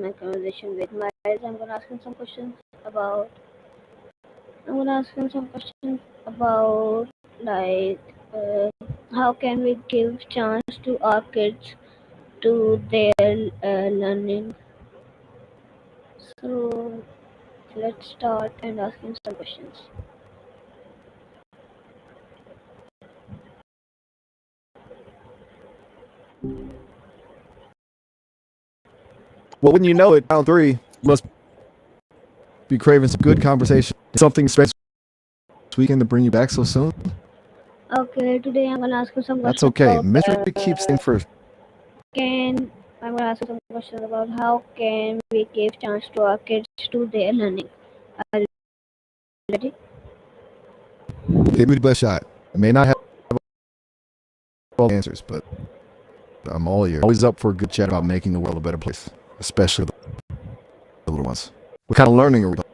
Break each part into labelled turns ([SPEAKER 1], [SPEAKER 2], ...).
[SPEAKER 1] my conversation with Miles. About I'm gonna ask him some questions about like how can we give chance to our kids to their learning. So let's start and ask him some questions.
[SPEAKER 2] Well, when you know it, round three, you must be craving some good conversation. Something special this weekend to bring you back so soon?
[SPEAKER 1] Okay, today I'm gonna ask you some
[SPEAKER 2] That's
[SPEAKER 1] questions
[SPEAKER 2] okay.
[SPEAKER 1] about
[SPEAKER 2] Mystery keeps things first.
[SPEAKER 1] can I'm gonna ask you some questions about how can we give chance to our kids to their learning. Are you ready?
[SPEAKER 2] Give me the best shot. I may not have all the answers, but I'm all ears. Always up for a good chat about making the world a better place, especially the little ones. What kind of learning are we talking?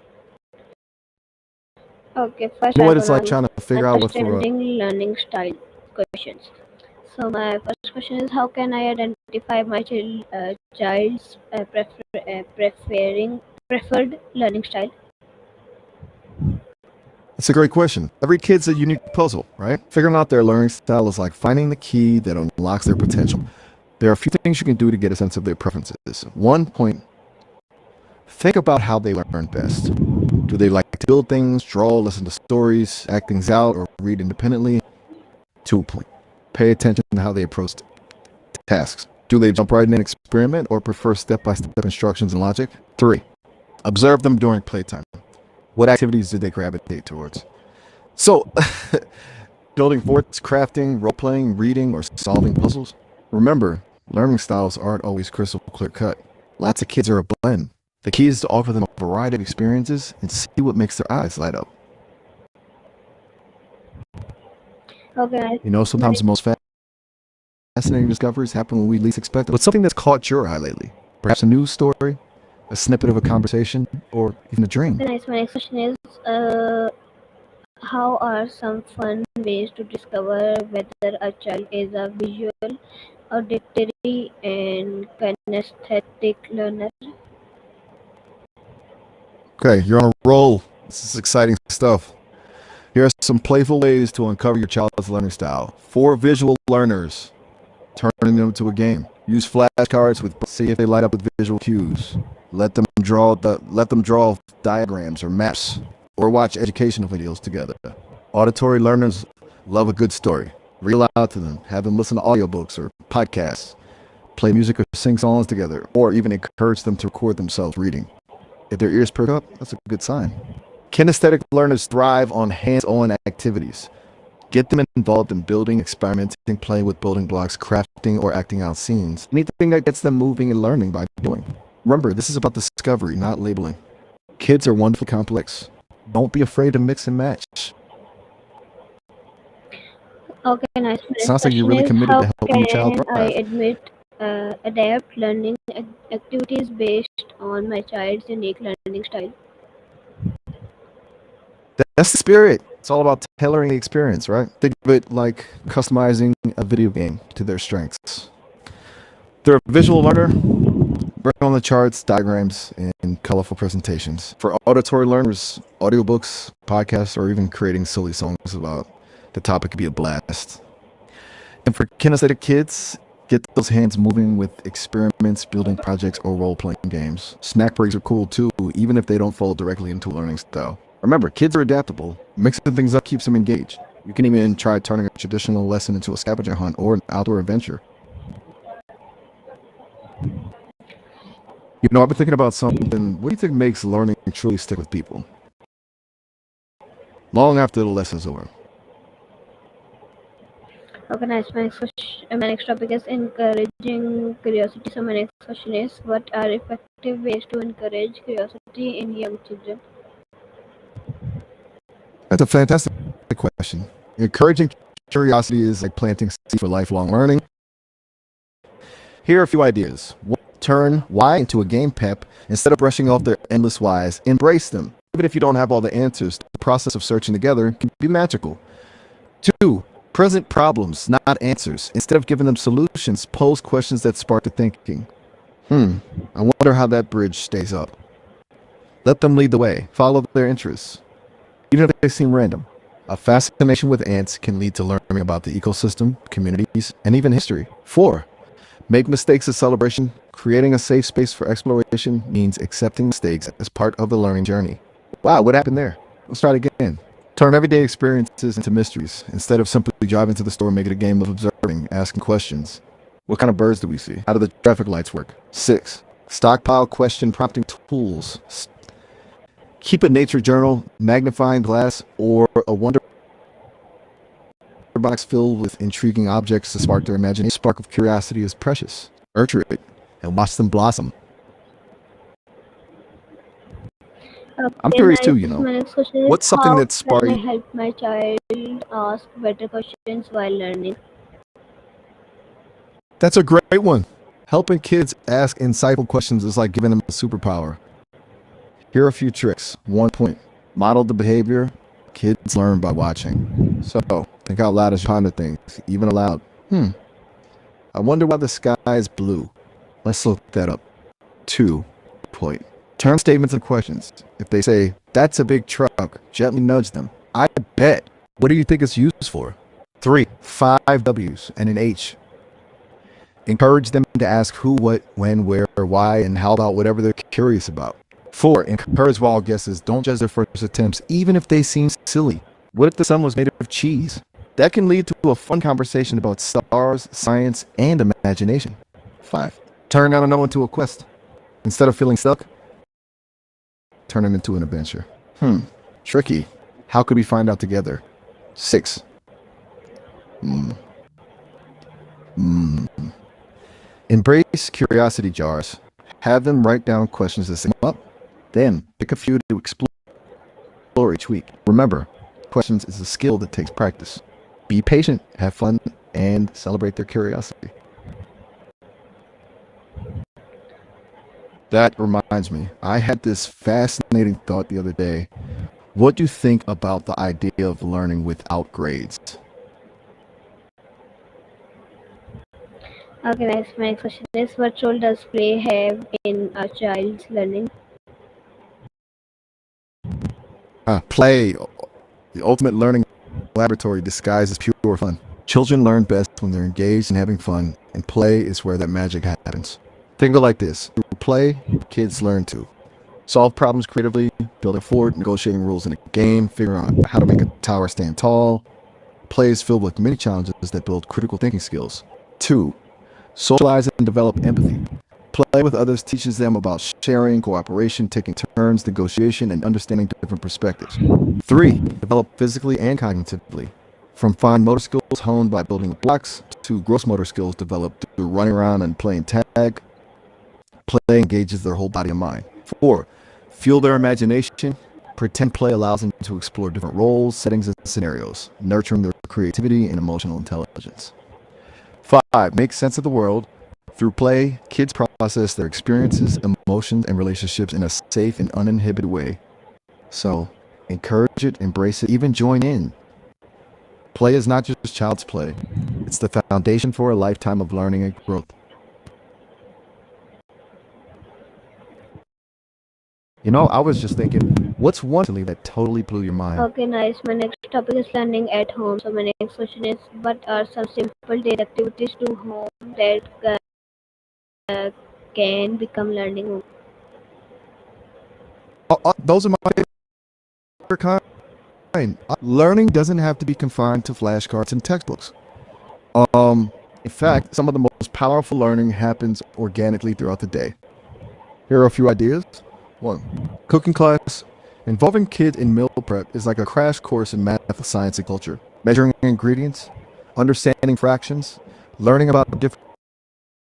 [SPEAKER 1] Okay, first
[SPEAKER 2] You know
[SPEAKER 1] I'm
[SPEAKER 2] what it's
[SPEAKER 1] gonna
[SPEAKER 2] like trying to figure out what for
[SPEAKER 1] understanding learning style questions. So my first question is how can I identify my child's preferred learning style?
[SPEAKER 2] It's a great question. Every kid's a unique puzzle, right? Figuring out their learning style is like finding the key that unlocks their potential. There are a few things you can do to get a sense of their preferences. 1 point, think about how they learn best. Do they like to build things, draw, listen to stories, act things out, or read independently? 2 point, pay attention to how they approach tasks. Do they jump right in and experiment or prefer step-by-step instructions and logic? 3, observe them during playtime. What activities do they gravitate towards? So, building forts, crafting, role-playing, reading, or solving puzzles? Remember, learning styles aren't always crystal clear cut. Lots of kids are a blend. The key is to offer them a variety of experiences and see what makes their eyes light up.
[SPEAKER 1] Okay,
[SPEAKER 2] You know, sometimes the most fascinating discoveries happen when we least expect it. What's something that's caught your eye lately? Perhaps a news story, a snippet of a conversation, or even a dream?
[SPEAKER 1] nice. My next question is how are some fun ways to discover whether a child is a visual, auditory, and kinesthetic learner?
[SPEAKER 2] Okay, you're on a roll. This is exciting stuff. Here are some playful ways to uncover your child's learning style. For visual learners, turning them to a game. Use flashcards with see if they light up with visual cues. Let them draw diagrams or maps, or watch educational videos together. Auditory learners love a good story. Read aloud to them. Have them listen to audiobooks or podcasts. Play music or sing songs together, or even encourage them to record themselves reading. If their ears perk up, that's a good sign. Kinesthetic learners thrive on hands-on activities. Get them involved in building, experimenting, playing with building blocks, crafting, or acting out scenes. Anything that gets them moving and learning by doing. Remember, this is about discovery, not labeling. Kids are wonderfully complex. Don't be afraid to mix and match.
[SPEAKER 1] Okay, nice. My next
[SPEAKER 2] Sounds like you're
[SPEAKER 1] question
[SPEAKER 2] really
[SPEAKER 1] is
[SPEAKER 2] committed
[SPEAKER 1] how
[SPEAKER 2] to helping your child
[SPEAKER 1] can I
[SPEAKER 2] thrive.
[SPEAKER 1] adapt learning activities based on my child's unique learning style?
[SPEAKER 2] That's the spirit. It's all about tailoring the experience, right? Think of it like customizing a video game to their strengths. If they're a visual learner, bring on the charts, diagrams, and colorful presentations. For auditory learners, audiobooks, podcasts, or even creating silly songs about the topic could be a blast. And for kinesthetic kids, get those hands moving with experiments, building projects, or role-playing games. Snack breaks are cool too, even if they don't fall directly into a learning style. Remember, kids are adaptable. Mixing things up keeps them engaged. You can even try turning a traditional lesson into a scavenger hunt or an outdoor adventure. You know, I've been thinking about something. What do you think makes learning truly stick with people? Long after the lesson's over.
[SPEAKER 1] Okay, nice. My next topic is encouraging curiosity. So my next question is, what are effective ways to encourage curiosity in young children?
[SPEAKER 2] That's a fantastic question. Encouraging curiosity is like planting seeds for lifelong learning. Here are a few ideas. One, turn why into a game pep. Instead of brushing off their endless whys, embrace them. Even if you don't have all the answers, the process of searching together can be magical. 2, present problems, not answers. Instead of giving them solutions, pose questions that spark the thinking. I wonder how that bridge stays up. Let them lead the way. Follow their interests, even if they seem random. A fascination with ants can lead to learning about the ecosystem, communities, and even history. 4. Make mistakes a celebration. Creating a safe space for exploration means accepting mistakes as part of the learning journey. Wow, what happened there? Let's try it again. Turn everyday experiences into mysteries. Instead of simply driving to the store, make it a game of observing, asking questions. What kind of birds do we see? How do the traffic lights work? 6. Stockpile question prompting tools. Keep a nature journal, magnifying glass, or a wonder box filled with intriguing objects to spark their imagination. A spark of curiosity is precious. Nurture it and watch them blossom. I'm
[SPEAKER 1] Okay,
[SPEAKER 2] curious too,
[SPEAKER 1] nice. My next question is
[SPEAKER 2] What's something
[SPEAKER 1] how
[SPEAKER 2] that sparks
[SPEAKER 1] can I help my child ask better questions while learning?
[SPEAKER 2] That's a great one. Helping kids ask insightful questions is like giving them a superpower. Here are a few tricks. 1 point. Model the behavior. Kids learn by watching. So, think out loud as you ponder things, even aloud. I wonder why the sky is blue. Let's look that up. 2 point. Turn statements into questions. If they say, that's a big truck, gently nudge them. I bet. What do you think it's used for? 3. 5 W's and an H. Encourage them to ask who, what, when, where, why, and how about whatever they're curious about. 4. Encourage wild guesses. Don't judge their first attempts, even if they seem silly. What if the sun was made of cheese? That can lead to a fun conversation about stars, science, and imagination. 5. Turn an unknown into a quest. Instead of feeling stuck, turn it into an adventure. Tricky. How could we find out together? 6. Embrace curiosity jars. Have them write down questions that come up. Then pick a few to explore each week. Remember, questions is a skill that takes practice. Be patient, have fun, and celebrate their curiosity. That reminds me, I had this fascinating thought the other day. What do you think about the idea of learning without grades?
[SPEAKER 1] Okay, nice. My next question is what role does play have in a child's learning?
[SPEAKER 2] Play, the ultimate learning laboratory disguised as pure fun. Children learn best when they're engaged and having fun, and play is where that magic happens. Think of it like this. Through play, kids learn to solve problems creatively, build a fort, negotiating rules in a game, figuring out how to make a tower stand tall. Play is filled with many challenges that build critical thinking skills. 2. Socialize and develop empathy. Play with others teaches them about sharing, cooperation, taking turns, negotiation, and understanding different perspectives. 3. Develop physically and cognitively. From fine motor skills honed by building blocks to gross motor skills developed through running around and playing tag, play engages their whole body and mind. 4. Fuel their imagination. Pretend play allows them to explore different roles, settings, and scenarios, nurturing their creativity and emotional intelligence. 5. Make sense of the world. Through play, kids process their experiences, emotions, and relationships in a safe and uninhibited way. So, encourage it, embrace it, even join in. Play is not just child's play. It's the foundation for a lifetime of learning and growth. I was just thinking, what's one thing that totally blew your mind?
[SPEAKER 1] Okay, nice. My next topic is learning at home. So my next question is what are some simple daily activities to home that can become learning?
[SPEAKER 2] Those are my favorite kind. Learning doesn't have to be confined to flashcards and textbooks. In fact, some of the most powerful learning happens organically throughout the day. Here are a few ideas. 1. Cooking class. Involving kids in meal prep is like a crash course in math, science, and culture. Measuring ingredients, understanding fractions, learning about different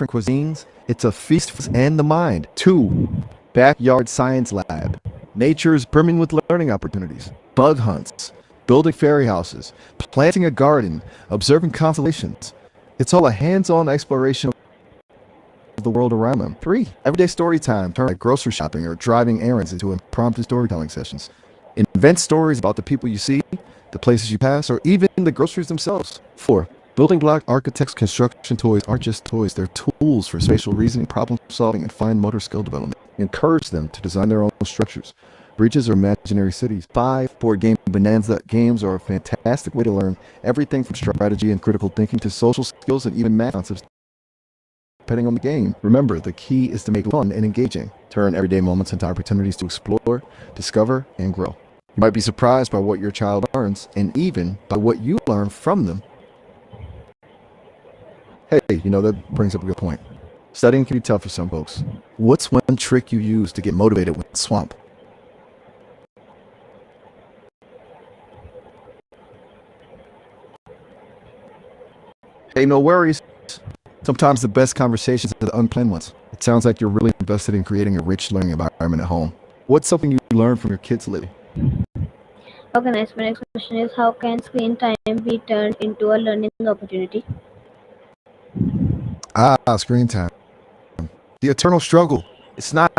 [SPEAKER 2] cuisines. It's a feast and the mind. 2. Backyard science lab. Nature is brimming with learning opportunities. Bug hunts, building fairy houses, planting a garden, observing constellations. It's all a hands-on exploration of the world around them. 3. Everyday story time. Turn like grocery shopping or driving errands into impromptu storytelling sessions. Invent stories about the people you see, the places you pass, or even the groceries themselves. 4. Building block architects' construction toys aren't just toys, they're tools for spatial reasoning, problem solving, and fine motor skill development. Encourage them to design their own structures, bridges, or imaginary cities. 5. Board game bonanza games are a fantastic way to learn everything from strategy and critical thinking to social skills and even math concepts, depending on the game. Remember, the key is to make it fun and engaging. Turn everyday moments into opportunities to explore, discover, and grow. You might be surprised by what your child learns, and even by what you learn from them. Hey, that brings up a good point. Studying can be tough for some folks. What's one trick you use to get motivated with Swamp? Hey, no worries. Sometimes the best conversations are the unplanned ones. It sounds like you're really invested in creating a rich learning environment at home. What's something you learned from your kids lately?
[SPEAKER 1] Okay, nice. My next question is, how can screen time be turned into a learning opportunity?
[SPEAKER 2] Screen time. The eternal struggle. It's not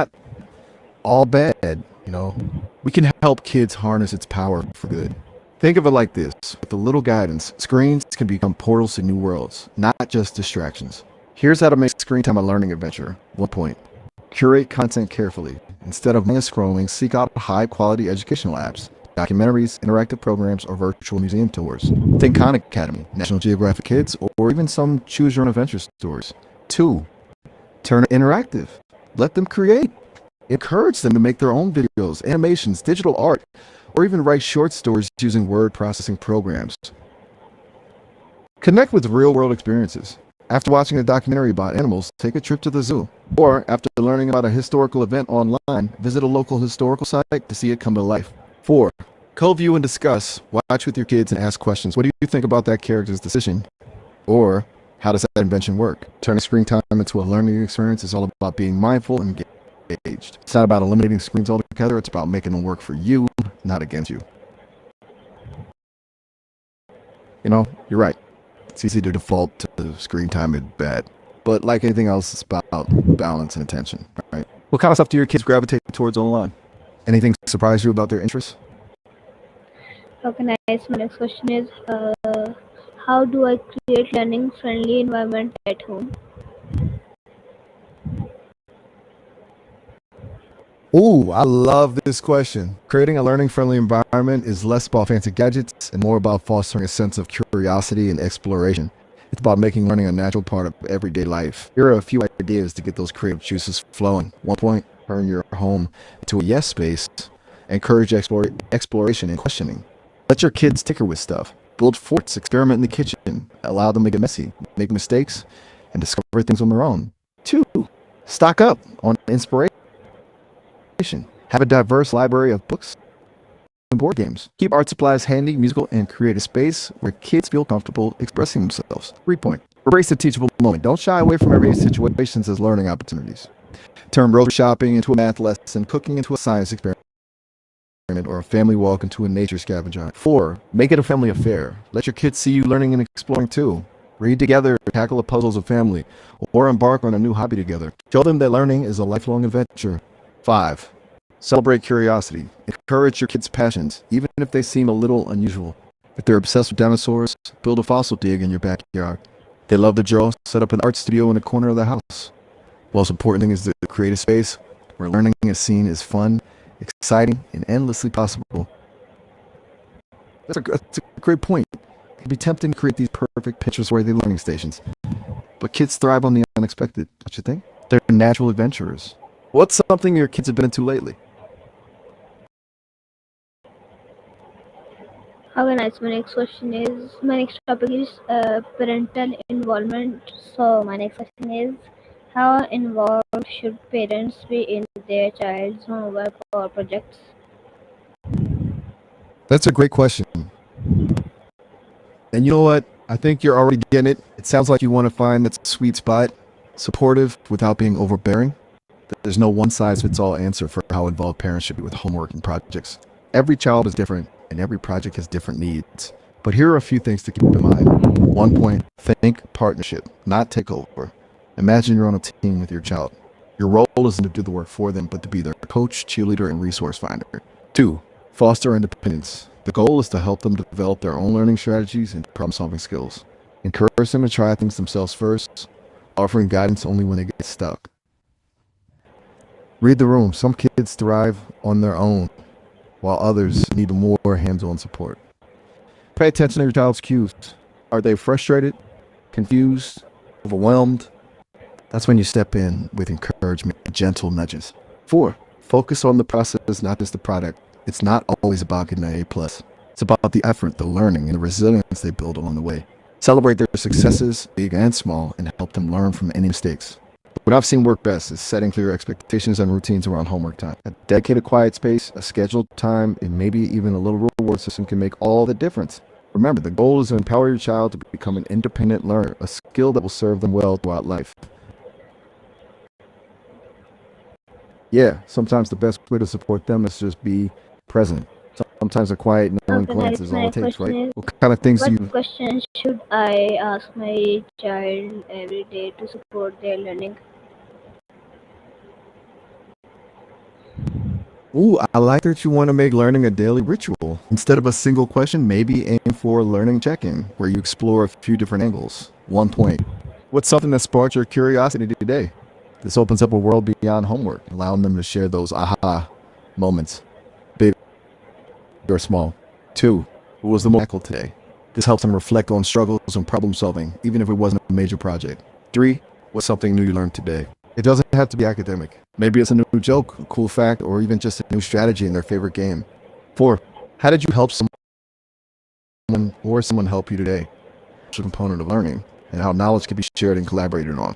[SPEAKER 2] all bad. We can help kids harness its power for good. Think of it like this. With a little guidance, screens can become portals to new worlds, not just distractions. Here's how to make screen time a learning adventure. 1 point. Curate content carefully. Instead of mindless scrolling, seek out high-quality educational apps, documentaries, interactive programs, or virtual museum tours. Think Khan Academy, National Geographic Kids, or even some choose-your-own-adventure stories. 2. Turn it interactive. Let them create. Encourage them to make their own videos, animations, digital art, or even write short stories using word processing programs. Connect with real-world experiences. After watching a documentary about animals, take a trip to the zoo. Or after learning about a historical event online, visit a local historical site to see it come to life. 4. Co-view and discuss. Watch with your kids and ask questions. What do you think about that character's decision? Or, how does that invention work? Turning screen time into a learning experience is all about being mindful and engaged. It's not about eliminating screens altogether, it's about making them work for you, not against you. You're right. It's easy to default to screen time as bad. But like anything else, it's about balance and attention, right? What kind of stuff do your kids gravitate towards online? Anything surprise you about their interests?
[SPEAKER 1] Okay, nice. My next question is, how do I create learning-friendly environment at home?
[SPEAKER 2] Ooh, I love this question. Creating a learning-friendly environment is less about fancy gadgets and more about fostering a sense of curiosity and exploration. It's about making learning a natural part of everyday life. Here are a few ideas to get those creative juices flowing. 1 point, turn your home into a yes space. Encourage exploration and questioning. Let your kids tinker with stuff. Build forts, experiment in the kitchen. Allow them to get messy, make mistakes, and discover things on their own. 2, stock up on inspiration. Have a diverse library of books and board games. Keep art supplies handy, musical, and create a space where kids feel comfortable expressing themselves. 3 point. Embrace the teachable moment. Don't shy away from everyday situations as learning opportunities. Turn grocery shopping into a math lesson, cooking into a science experiment, or a family walk into a nature scavenger hunt. 4. Make it a family affair. Let your kids see you learning and exploring too. Read together, tackle a puzzle as a family, or embark on a new hobby together. Show them that learning is a lifelong adventure. 5. Celebrate curiosity. Encourage your kids' passions, even if they seem a little unusual. If they're obsessed with dinosaurs, build a fossil dig in your backyard. They love to draw, set up an art studio in a corner of the house. Most important thing is to create a space where learning is seen as fun, exciting, and endlessly possible. That's a great point. It can be tempting to create these perfect Pinterest-worthy learning stations. But kids thrive on the unexpected, don't you think? They're natural adventurers. What's something your kids have been into lately?
[SPEAKER 1] Okay, nice. My next topic is parental involvement. So my next question is, how involved should parents be in their child's homework or projects?
[SPEAKER 2] That's a great question. And you know what? I think you're already getting it. It sounds like you want to find that sweet spot, supportive without being overbearing. There's no one-size-fits-all answer for how involved parents should be with homework and projects. Every child is different, and every project has different needs. But here are a few things to keep in mind. 1 point, think partnership, not takeover. Imagine you're on a team with your child. Your role isn't to do the work for them, but to be their coach, cheerleader, and resource finder. 2, foster independence. The goal is to help them develop their own learning strategies and problem-solving skills. Encourage them to try things themselves first, offering guidance only when they get stuck. Read the room. Some kids thrive on their own, while others need more hands-on support. Pay attention to your child's cues. Are they frustrated, confused, overwhelmed? That's when you step in with encouragement and gentle nudges. 4. Focus on the process, not just the product. It's not always about getting an A+. It's about the effort, the learning, and the resilience they build along the way. Celebrate their successes, big and small, and help them learn from any mistakes. What I've seen work best is setting clear expectations and routines around homework time. A dedicated quiet space, a scheduled time, and maybe even a little reward system can make all the difference. Remember, the goal is to empower your child to become an independent learner, a skill that will serve them well throughout life. Yeah, sometimes the best way to support them is just be present. Sometimes a quiet, knowing
[SPEAKER 1] Okay,
[SPEAKER 2] glance
[SPEAKER 1] nice.
[SPEAKER 2] is all
[SPEAKER 1] My
[SPEAKER 2] it takes,
[SPEAKER 1] question
[SPEAKER 2] right?
[SPEAKER 1] is,
[SPEAKER 2] What kind of things do
[SPEAKER 1] what
[SPEAKER 2] you...
[SPEAKER 1] questions should I ask my child every day to support their learning?
[SPEAKER 2] Ooh, I like that you want to make learning a daily ritual. Instead of a single question, maybe aim for a learning check-in, where you explore a few different angles. 1 point. What's something that sparked your curiosity today? This opens up a world beyond homework, allowing them to share those aha moments, big or small. 2. What was the most impactful today? This helps them reflect on struggles and problem solving, even if it wasn't a major project. 3. What's something new you learned today? It doesn't have to be academic. Maybe it's a new joke, a cool fact, or even just a new strategy in their favorite game. 4. How did you help someone or someone help you today? It's a component of learning, and how knowledge can be shared and collaborated on.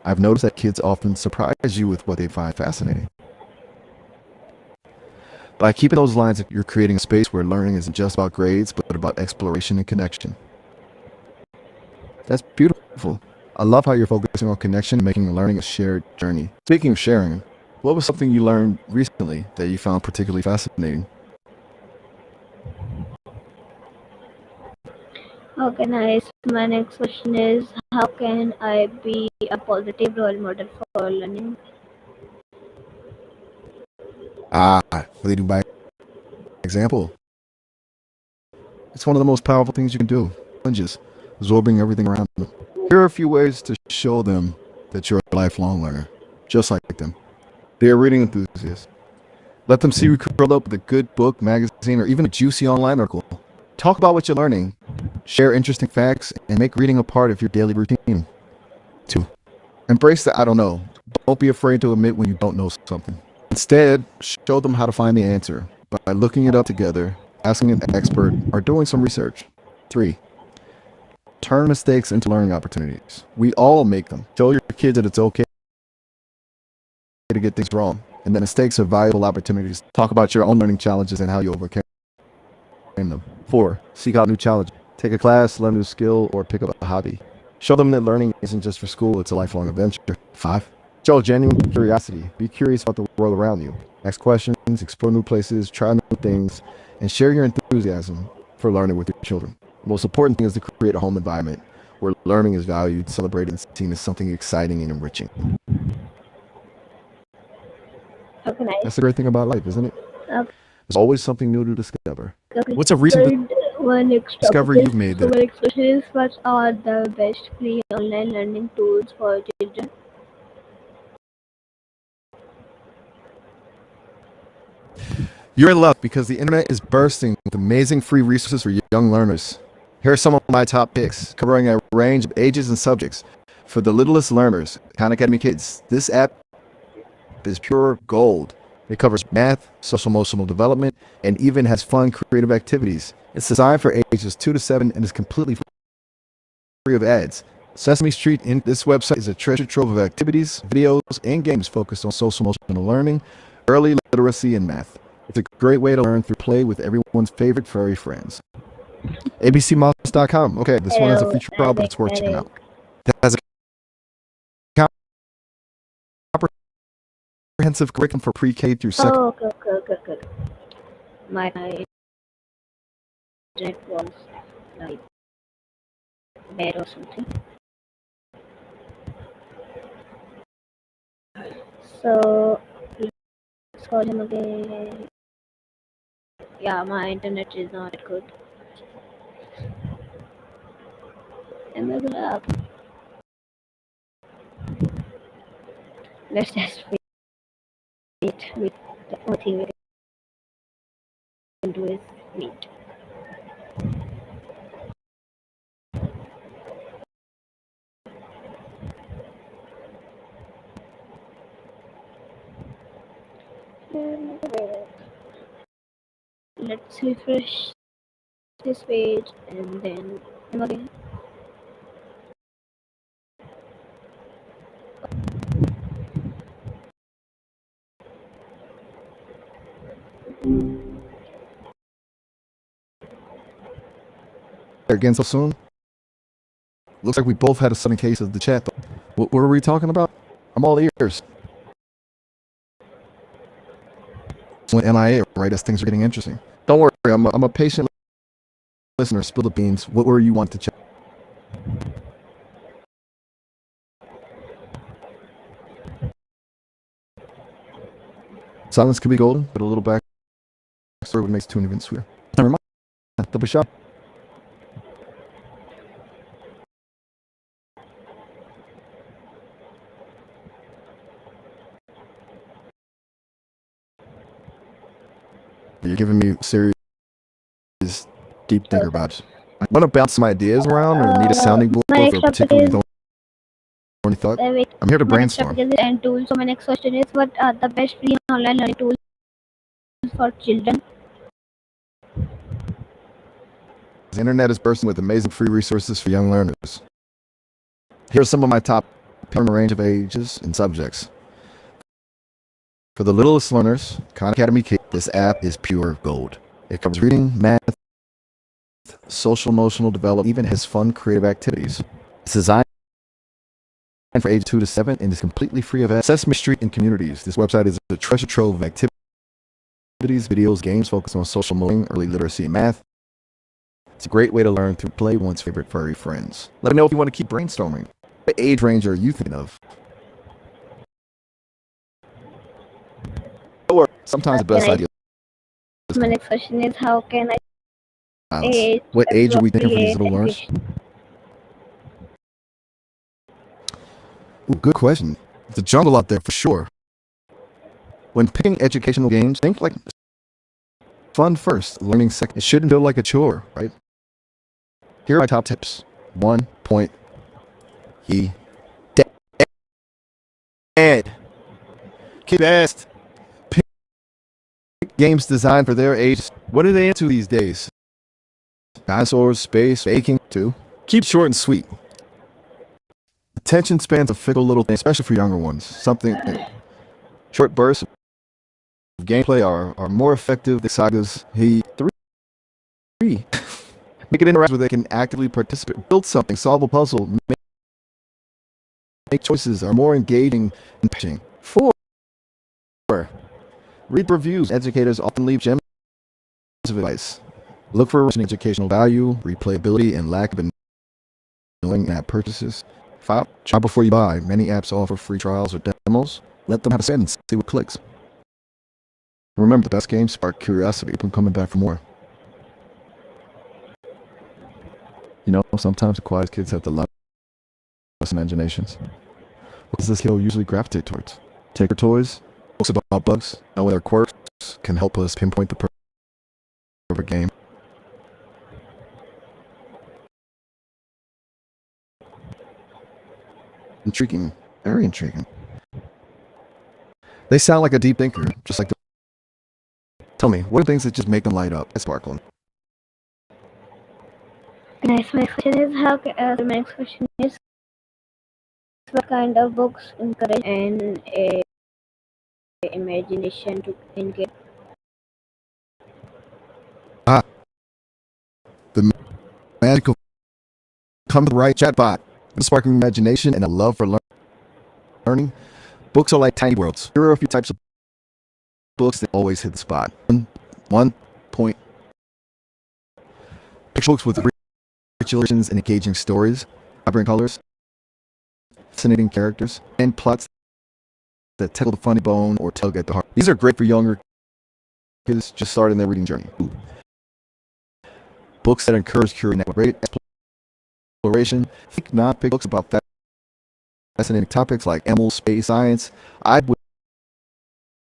[SPEAKER 2] I've noticed that kids often surprise you with what they find fascinating. By keeping those lines, you're creating a space where learning isn't just about grades, but about exploration and connection. That's beautiful. I love how you're focusing on connection, making learning a shared journey. Speaking of sharing, what was something you learned recently that you found particularly fascinating?
[SPEAKER 1] Okay, nice. My next question is, how can I be a positive role model for learning?
[SPEAKER 2] Leading by example. It's one of the most powerful things you can do. Challenges, absorbing everything around them. Here are a few ways to show them that you're a lifelong learner, just like them. They're reading enthusiasts. Let them see you curled up with a good book, magazine, or even a juicy online article. Talk about what you're learning, share interesting facts, and make reading a part of your daily routine. 2. Embrace the I don't know. Don't be afraid to admit when you don't know something. Instead, show them how to find the answer by looking it up together, asking an expert, or doing some research. 3. Turn mistakes into learning opportunities. We all make them. Show your kids that it's okay to get things wrong, and that mistakes are valuable opportunities. Talk about your own learning challenges and how you overcame them. 4. Seek out new challenges. Take a class, learn a new skill, or pick up a hobby. Show them that learning isn't just for school, it's a lifelong adventure. 5. Show genuine curiosity. Be curious about the world around you. Ask questions, explore new places, try new things, and share your enthusiasm for learning with your children. The most important thing is to create a home environment where learning is valued, celebrated, and seen as something exciting and enriching.
[SPEAKER 1] Okay, nice.
[SPEAKER 2] That's the great thing about life, isn't it?
[SPEAKER 1] Okay,
[SPEAKER 2] There's always something new to discover.
[SPEAKER 1] okay.
[SPEAKER 2] What's a recent
[SPEAKER 1] Good. One next topic
[SPEAKER 2] discovery
[SPEAKER 1] is,
[SPEAKER 2] you've made
[SPEAKER 1] so
[SPEAKER 2] that...
[SPEAKER 1] my next question is, what are the best free online learning tools for children?
[SPEAKER 2] You're in luck because the internet is bursting with amazing free resources for young learners. Here are some of my top picks, covering a range of ages and subjects. For the littlest learners, Khan Academy Kids, this app is pure gold. It covers math, social emotional development, and even has fun, creative activities. It's designed for ages 2 to 7 and is completely free of ads. Sesame Street, in this website, is a treasure trove of activities, videos, and games focused on social emotional learning, early literacy, and math. It's a great way to learn through play with everyone's favorite furry friends. abcmouse.com. Okay, this one has a
[SPEAKER 1] Hello,
[SPEAKER 2] free trial, but it's worth checking out. It has a comprehensive curriculum for pre-K through second.
[SPEAKER 1] Oh, okay, okay, okay, okay. My internet was like bad or something. So let's call him again. Yeah, my internet is not good. Another app. Let's just wait. Wait. The only thing we can do is wait. Let's refresh this page and then again.
[SPEAKER 2] Again so soon? Looks like we both had a sudden case of the chat. What were we talking about? I'm all ears. Went MIA right as things are getting interesting. Don't worry, I'm a patient listener. Spill the beans. What were you want to check? Silence could be golden, but a little backstory would make tune even sweeter. Never mind. Double shot. You're giving me serious deep thinker vibes. I want to bounce some ideas around or need a sounding board
[SPEAKER 1] My
[SPEAKER 2] for
[SPEAKER 1] next
[SPEAKER 2] a
[SPEAKER 1] topic
[SPEAKER 2] particularly
[SPEAKER 1] is
[SPEAKER 2] thorny thought.
[SPEAKER 1] wait.
[SPEAKER 2] I'm here to
[SPEAKER 1] My next topic
[SPEAKER 2] brainstorm.
[SPEAKER 1] is and tools. So my next question is, what are the best free online learning tools for children?
[SPEAKER 2] The internet is bursting with amazing free resources for young learners. Here are some of my top from a range of ages and subjects. For the littlest learners, Khan Academy Kids, this app is pure gold. It covers reading, math, social emotional development, even has fun creative activities. It's designed for age 2 to 7 and is completely free of ads. Sesame Street and communities. This website is a treasure trove of activities, videos, games focused on social modeling, early literacy, and math. It's a great way to learn through play with one's favorite furry friends. Let me know if you want to keep brainstorming. What age range are you thinking of? Or sometimes the best idea is
[SPEAKER 1] My next question is, how can I
[SPEAKER 2] balance. What age are we thinking for these little learners? Ooh, good question. It's a jungle out there for sure. When picking educational games, think like fun first, learning second. It shouldn't feel like a chore, right? Here are my top tips. 1 point. Dead. Keep asked. Pick games designed for their age. What are they into these days? Dinosaurs, space, baking, too. Keep short and sweet. Attention spans a fickle little thing, especially for younger ones. Something short bursts of gameplay are more effective than sagas. Three. Make it interactive where they can actively participate, build something, solve a puzzle, make choices, are more engaging and pitching. 4. Read reviews. Educators often leave gems of advice. Look for educational value, replayability, and lack of annoying app purchases. 5. Try before you buy. Many apps offer free trials or demos. Let them have a say and see what clicks. Remember, the best games spark curiosity from coming back for more. You know, sometimes the quiet kids have the loudest imaginations. What does this kid usually gravitate towards? Taker toys, books about bugs, knowing their quirks can help us pinpoint the perfect game. Intriguing, very intriguing. They sound like a deep thinker, just like the... Tell me, what are things that just make them light up? It's sparkling.
[SPEAKER 1] Nice. My next question is, my next question is, what kind of books encourage an imagination to engage?
[SPEAKER 2] The magical come to the right chatbot. Sparking imagination and a love for learning. Books are like tiny worlds. Here are a few types of books that always hit the spot. 1 point. Picture books with rich illustrations and engaging stories, vibrant colors, fascinating characters, and plots that tickle the funny bone or tug at the heart. These are great for younger kids just starting their reading journey. Books that encourage curiosity, rated exploration. Think non-fiction books about fascinating topics like animals, space, science. I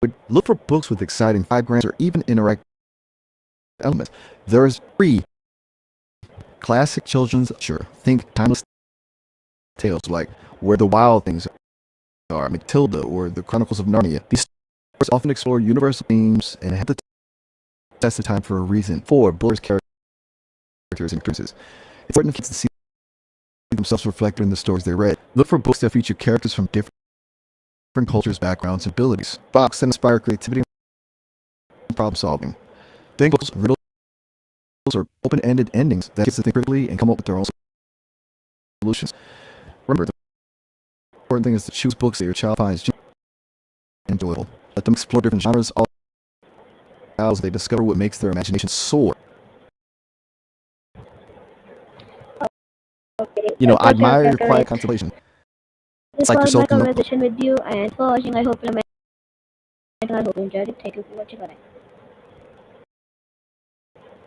[SPEAKER 2] would look for books with exciting diagrams or even interactive elements. There's free classic children's literature. Think timeless tales like Where the Wild Things Are, Matilda, or The Chronicles of Narnia. These stories often explore universal themes and have the test of time for a reason. 4. Blur's characters and experiences. It's important for kids to see themselves reflected in the stories they read. Look for books that feature characters from different cultures, backgrounds, and abilities. Books that inspire creativity and problem solving. Think books, riddles, or open-ended endings that kids to think critically and come up with their own solutions. Remember, the important thing is to choose books that your child finds enjoyable. Let them explore different genres all as they discover what makes their imagination soar.
[SPEAKER 1] Okay,
[SPEAKER 2] I
[SPEAKER 1] that was
[SPEAKER 2] admire your quiet
[SPEAKER 1] correct.
[SPEAKER 2] contemplation.
[SPEAKER 1] This
[SPEAKER 2] It's like you're
[SPEAKER 1] was my
[SPEAKER 2] soaking up.
[SPEAKER 1] conversation with you, and for watching. I hope you enjoyed it. Thank you for watching. Bye.